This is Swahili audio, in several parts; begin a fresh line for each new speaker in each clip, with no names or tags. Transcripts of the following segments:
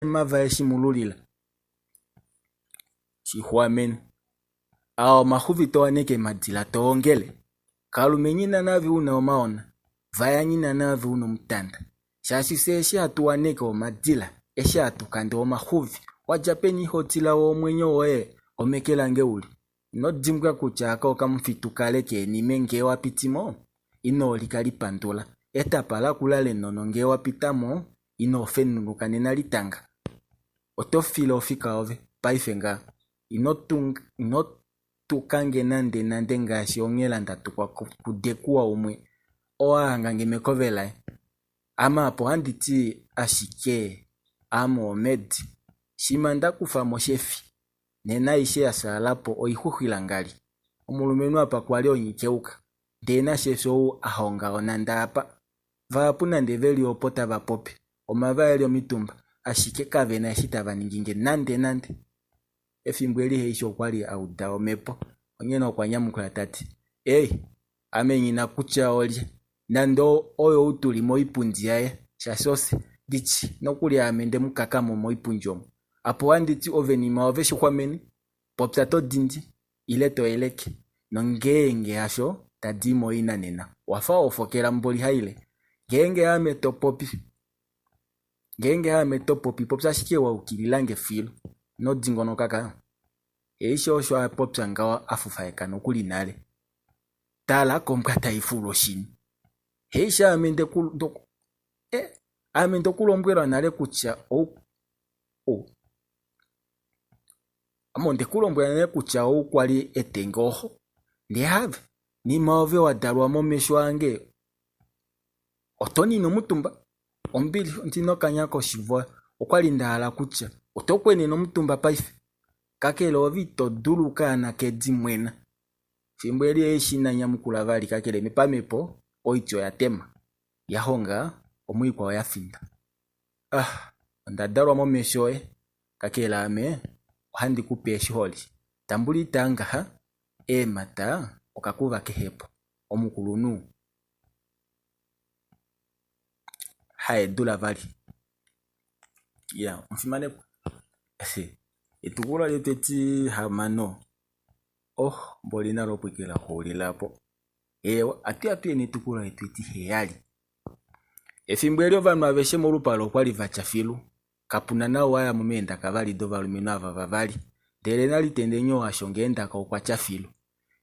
mava eshimululila shihwameni ao mahuvi towaneke madila toongele kalumenyina navi una omaona vayanyina navi una mtanda shashi seshi hatuwaneke omadila eshi hatukande omahuvi wajapeni hotila omwenyo oe omekelange uli inodimka kuchaka okamufitukale nime nge wapitimo inolika lipandula etapala kulale nono nge wapitamo inofenunuka nena litanga otofila ofika ove paifenga inotukange nande ngashi ongela kwa kudekuwa umwe oahangange mekovela ama apo handiti ashike Mohamed shimanda kufa moshefi nena ishe yasalapo oihuhila ngali omulumenu apa kwali onyikeuka ndena shesho ahonga onanda apa vaapuna ndeveli opota vapope omavaeli omitumba ashike kavena eshitava ninginge nande efimbweli heisho kwali auda omepo onyena okwanyamukula tati amenyina kucha olye nando oyo utuli moipundi yaye shashose dichi nokuli amende mukakamo moipunjomo apo anditi ovenima oveshi hwameni popsa to dindi ile to eleke nongenge asho tadimo ina nena wafa ofokela mboli haile ngenge ame topopi popsa shike wa ukililange filo no dingono kaka eisho osho popsa ngawa afufaeka nokuli nale tala komkata ifulo shini heisha amende kulombwela nale kucha amonde kulombwela nale kucha kwali etengoho ndihave ni maove wadalwa momesho ange otoni no mutumba ombili ntino kanyako shivwa okwali ndala kucha otokweni no mutumba paife kakele ovito duluka na kedi mwena fimbweli eshina nyamukula vali kakele mipamepo oityo yatema yahonga omwikwa yafinda ndadalwa momesho kakele ame ohandi kupe eshiholi tambuli tanga mata okakuva kehepo omukulunu haedula vali mfimane etukula lyeteti hamano mbolina lopwikela hulilapo atu eni tukula etweti heyali efimbwelio vanhu aveshe molupalo kwali vachafilu kapuna nao waya mumenda kavali do valumenu ava vavali ndele nalitende ashonge endaka okwachafilu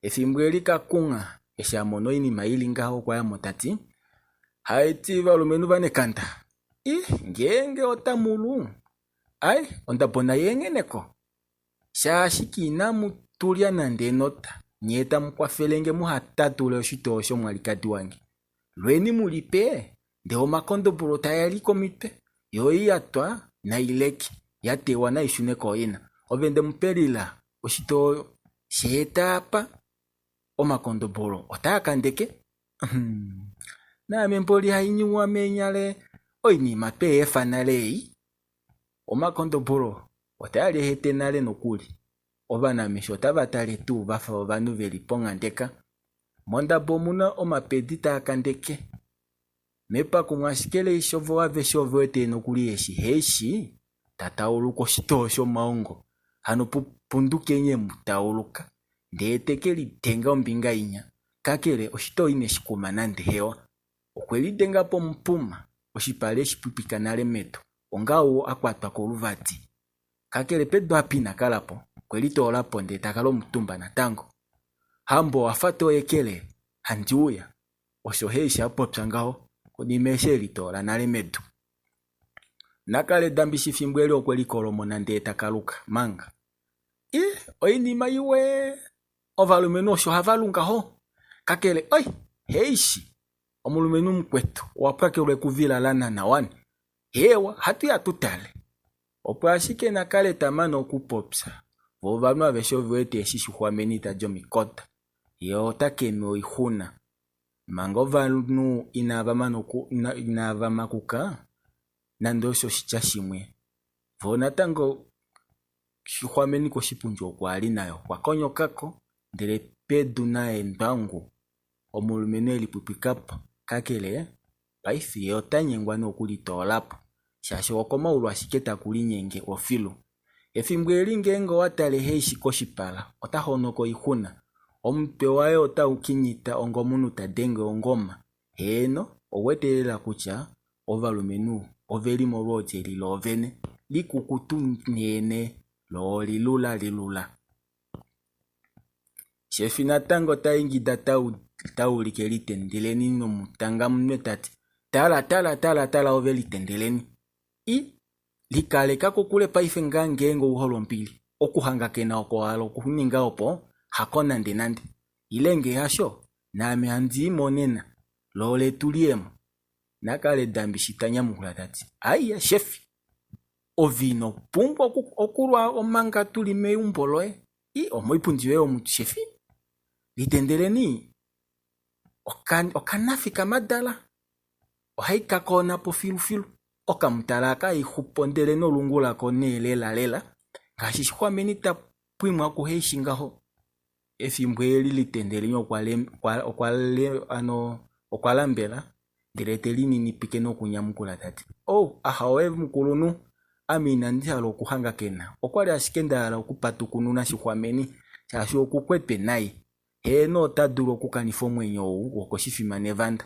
efimbweli kakunga eshamono inima ili ngaho kwa motati haiti valumenu vanekanda ngenge otamulu ondapona yengeneko shashiki inamutulya nande nota nyeta mukwafelenge muhatatule oshito osho mwalikati wange lweni mulipe nde omakondombolo tayali komitwe yo iyatwa na ileki yatewa na ishuneko ina ovende mupelila oshito shetapa omakondombolo otakandeke name mpoli hainyuwa menyale oinima peefanalei omakondombolo otayali hete nale nokuli ovanamesho otavatale tu vafa ovanhu veli pongandeka mondabo muna omapedi takandeke mepaku mwashikele ishovo aveshovo ete nokuli eshi heishi tatauluka oshito shomaongo hano pundukenye mutauluka ndeteke litenga ombinga inya kakele oshito ine shikuma nande hewa okweli denga po mpuma oshipale shipupika nale meto ongawo akwatwa koluvati kakele pedo apina kalapo kweli tolapo nde takalo mutumba natango hambo wafato ekele handiuya osho heisha popsa ngaho kunimeshe litola nale medu nakale dambi shifimbweli okweli kolomo nande takaluka manga oinima iwe ovalumenu osho havalungaho kakele heishi omulumenu mkwetu wapwakelwe kuvila lana na wani hewa hatu ya tutale opo ashike nakale tamano kupopsa vovanhu avesho vwete eshishi hwamenita jo mikota yo takeme oihuna manga ovanhu inavamakuka nando osho shicha shimwe vo natango shihwameni koshipunjo kwali nayo kwakonyokako ndele pedu na endangu omulumenu elipupikapo kakele paifi otanyengwa nokulitolapo shashe wakomaulu ashiketa kuli nyenge ofilu. Ethimbo ngenge watalehe koshipala otahonoko ihuna. Omutwe wayo otaukinyita ongo munu tadenge ongoma. Heno owetelela kutya ovalumenu oveli molwoje lilovene likukutu nene lo lilula. Shefi natango taingida taulike litendeleni nomutanga mune tati tala oveli tendeleni. Likaleka kukule paife ngengo uholompili okuhanga kena okoalo kuhuninga opo hakona ndenande ilenge yasho name hanzi monena lole tuliemo. Nakale dambi shitanya mukula tati aya shefi ovino pumbo okulwa omanga tuli meumboloe omoipundiwe omutu shefi litendeleni okanafika madala ohaika kona po filu okamutalaka ihupondele nolungula kone lela ngashi shkwameni tapwimwa kuheishingaho. Ethimbo litendeleni okwalambela ndilete lininipike nokunyamukula tati ahawe mkulunu amina ndihala okuhanga kena okwali ashike ndahala okupatukununa shihwameni shashi okukwetwe nayi heno otadulu okukanitha omwenyo wokoshifima nevanda.